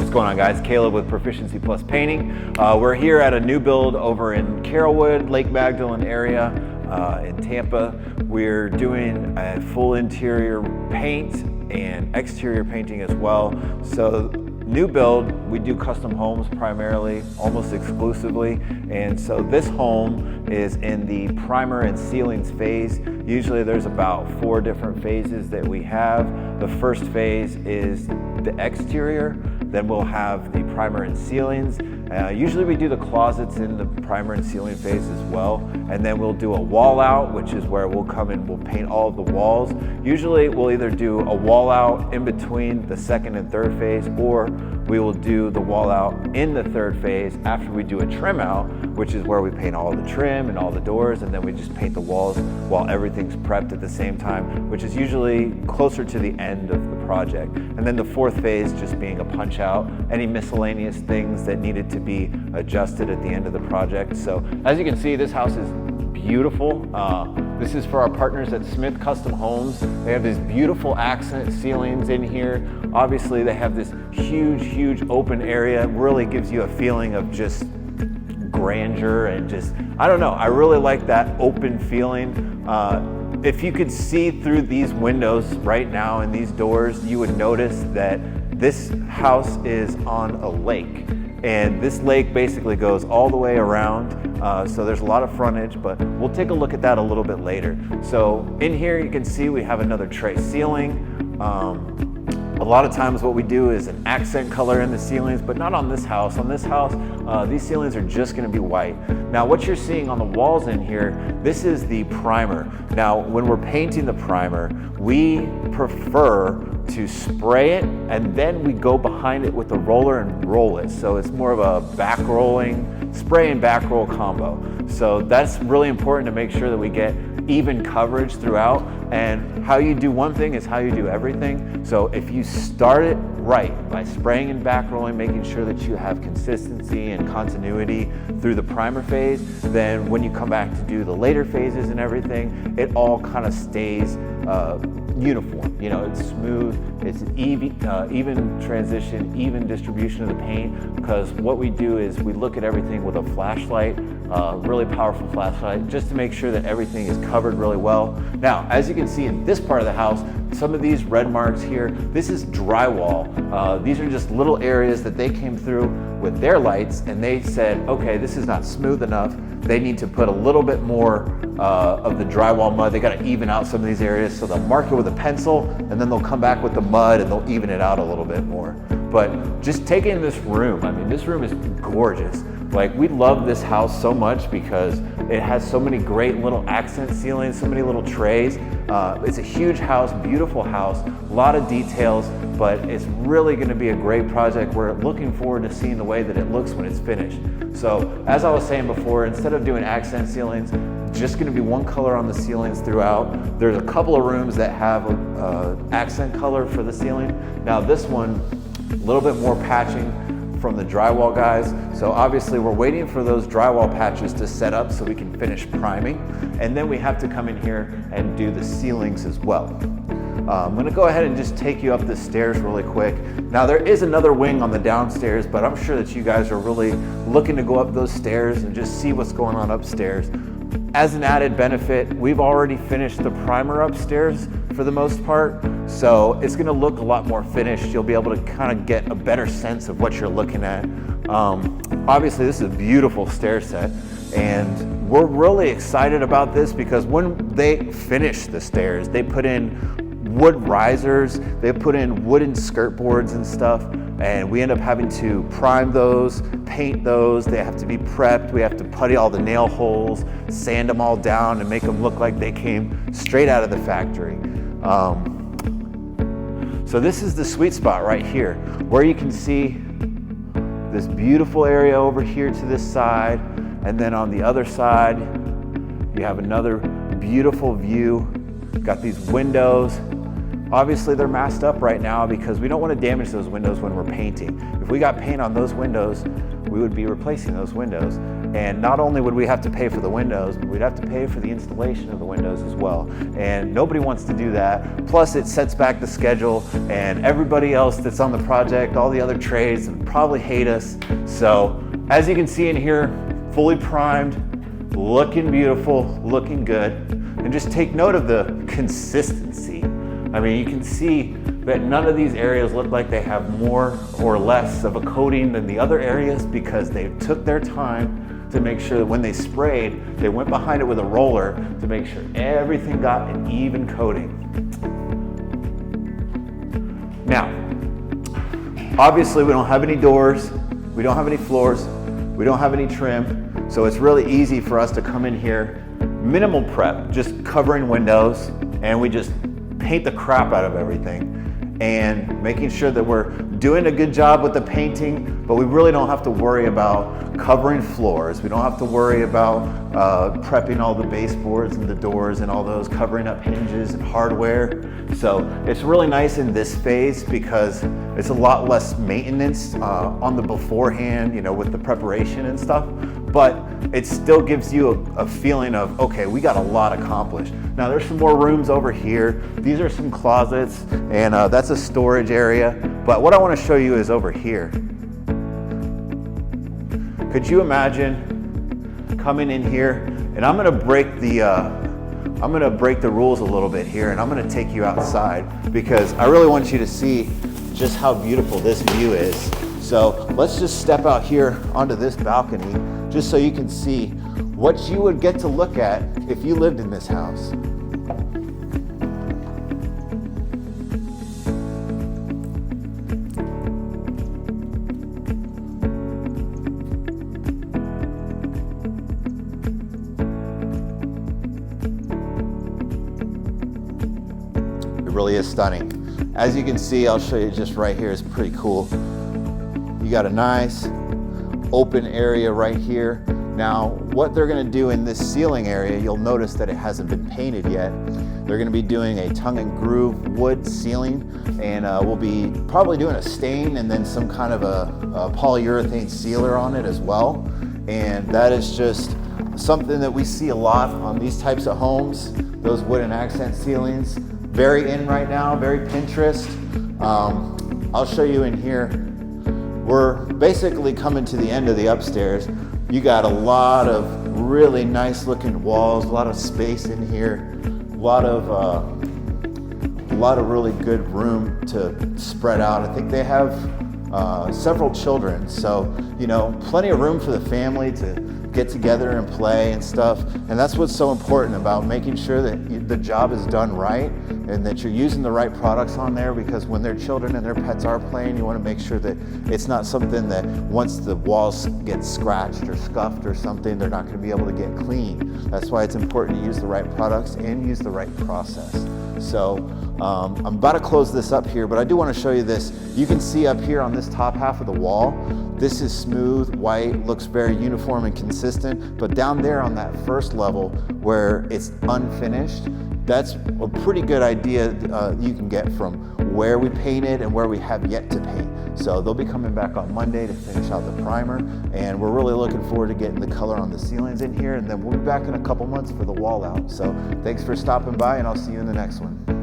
What's going on, guys? Caleb with Proficiency Plus Painting. We're here at a new build over in Carrollwood, Lake Magdalene area in Tampa. We're doing a full interior paint and exterior painting as well. So new build, we do custom homes primarily, almost exclusively. And so this home is in the primer and ceilings phase. Usually there's about 4 different phases that we have. The first phase is the exterior, then we'll have the primer and ceilings. Usually we do the closets in the primer and ceiling phase as well. And then we'll do a wall out, which is where we'll come in, we'll paint all of the walls. Usually we'll either do a wall out in between the second and third phase, or we will do the wall out in the third phase after we do a trim out, which is where we paint all the trim and all the doors, and then we just paint the walls while everything's prepped at the same time, which is usually closer to the end of the project. And then the fourth phase just being a punch out, any miscellaneous things that needed to be adjusted at the end of the project. So as you can see, this house is beautiful. This is for our partners at Smith Custom Homes. They have these beautiful accent ceilings in here. Obviously they have this huge open area. It really gives you a feeling of just grandeur and just, I don't know, I really like that open feeling. If you could see through these windows right now and these doors, you would notice that this house is on a lake. And this lake basically goes all the way around, so there's a lot of frontage, but we'll take a look at that a little bit later. So in here you can see we have another tray ceiling. A lot of times what we do is an accent color in the ceilings, but not on this house. On this house, these ceilings are just gonna be white. Now what you're seeing on the walls in here, this is the primer. Now when we're painting the primer, we prefer to spray it and then we go behind it with a roller and roll it. So it's more of a back rolling, spray and back roll combo. So that's really important to make sure that we get even coverage throughout, and how you do one thing is how you do everything. So if you start it right by spraying and back rolling, making sure that you have consistency and continuity through the primer phase, then when you come back to do the later phases and everything, it all kind of stays uniform. You know, it's smooth, it's even transition, even distribution of the paint, because what we do is we look at everything with a flashlight, really powerful flashlight, just to make sure that everything is covered really well. Now, as you can see in this part of the house, some of these red marks here, this is drywall. These are just little areas that they came through with their lights and they said, okay, this is not smooth enough. They need to put a little bit more of the drywall mud. They got to even out some of these areas. So they'll mark it with a pencil and then they'll come back with the mud and they'll even it out a little bit more. But just taking this room, I mean, this room is gorgeous. Like, we love this house so much because it has so many great little accent ceilings, so many little trays. It's a huge house, beautiful house, a lot of details, but it's really gonna be a great project. We're looking forward to seeing the way that it looks when it's finished. So as I was saying before, instead of doing accent ceilings, just gonna be one color on the ceilings throughout. There's a couple of rooms that have accent color for the ceiling. Now this one, a little bit more patching from the drywall guys. So obviously we're waiting for those drywall patches to set up so we can finish priming. And then we have to come in here and do the ceilings as well. I'm gonna go ahead and just take you up the stairs really quick. Now there is another wing on the downstairs, but I'm sure that you guys are really looking to go up those stairs and just see what's going on upstairs. As an added benefit, we've already finished the primer upstairs for the most part, so it's gonna look a lot more finished. You'll be able to kind of get a better sense of what you're looking at. Obviously this is a beautiful stair set, and we're really excited about this because when they finish the stairs, they put in wood risers, they put in wooden skirt boards and stuff, and we end up having to prime those, paint those, they have to be prepped, we have to putty all the nail holes, sand them all down and make them look like they came straight out of the factory. So this is the sweet spot right here, where you can see this beautiful area over here to this side, and then on the other side, you have another beautiful view. Got these windows. Obviously they're masked up right now because we don't want to damage those windows when we're painting. If we got paint on those windows, we would be replacing those windows. And not only would we have to pay for the windows, but we'd have to pay for the installation of the windows as well. And nobody wants to do that. Plus it sets back the schedule, and everybody else that's on the project, all the other trades, would probably hate us. So as you can see in here, fully primed, looking beautiful, looking good. And just take note of the consistency. I mean, you can see that none of these areas look like they have more or less of a coating than the other areas, because they took their time to make sure that when they sprayed, they went behind it with a roller to make sure everything got an even coating. Now, obviously we don't have any doors, we don't have any floors, we don't have any trim, so it's really easy for us to come in here, minimal prep, just covering windows, and we just paint the crap out of everything and making sure that we're doing a good job with the painting, but we really don't have to worry about covering floors. We don't have to worry about prepping all the baseboards and the doors and all those, covering up hinges and hardware. So it's really nice in this phase because it's a lot less maintenance on the beforehand, you know, with the preparation and stuff, but it still gives you a feeling of, okay, we got a lot accomplished. Now there's some more rooms over here. These are some closets, and that's a storage area. But what I want to show you is over here. Could you imagine coming in here, and I'm gonna break the rules a little bit here, and I'm gonna take you outside because I really want you to see just how beautiful this view is. So let's just step out here onto this balcony just so you can see what you would get to look at if you lived in this house. It really is stunning. As you can see, I'll show you just right here, it's pretty cool. You got a nice open area right here. Now, what they're gonna do in this ceiling area, you'll notice that it hasn't been painted yet. They're gonna be doing a tongue and groove wood ceiling, and we'll be probably doing a stain and then some kind of a polyurethane sealer on it as well. And that is just something that we see a lot on these types of homes, those wooden accent ceilings. Very in right now, very Pinterest. I'll show you in here. We're basically coming to the end of the upstairs. You got a lot of really nice looking walls, a lot of space in here, a lot of really good room to spread out. I think they have several children, so you know, plenty of room for the family to get together and play and stuff. And that's what's so important about making sure that the job is done right and that you're using the right products on there, because when their children and their pets are playing, you want to make sure that it's not something that once the walls get scratched or scuffed or something, they're not going to be able to get clean. That's why it's important to use the right products and use the right process. So I'm about to close this up here, but I do want to show you this. You can see up here on this top half of the wall, this is smooth, white, looks very uniform and consistent, but down there on that first level where it's unfinished, that's a pretty good idea you can get from where we painted and where we have yet to paint. So they'll be coming back on Monday to finish out the primer, and we're really looking forward to getting the color on the ceilings in here, and then we'll be back in a couple months for the wall out. So thanks for stopping by, and I'll see you in the next one.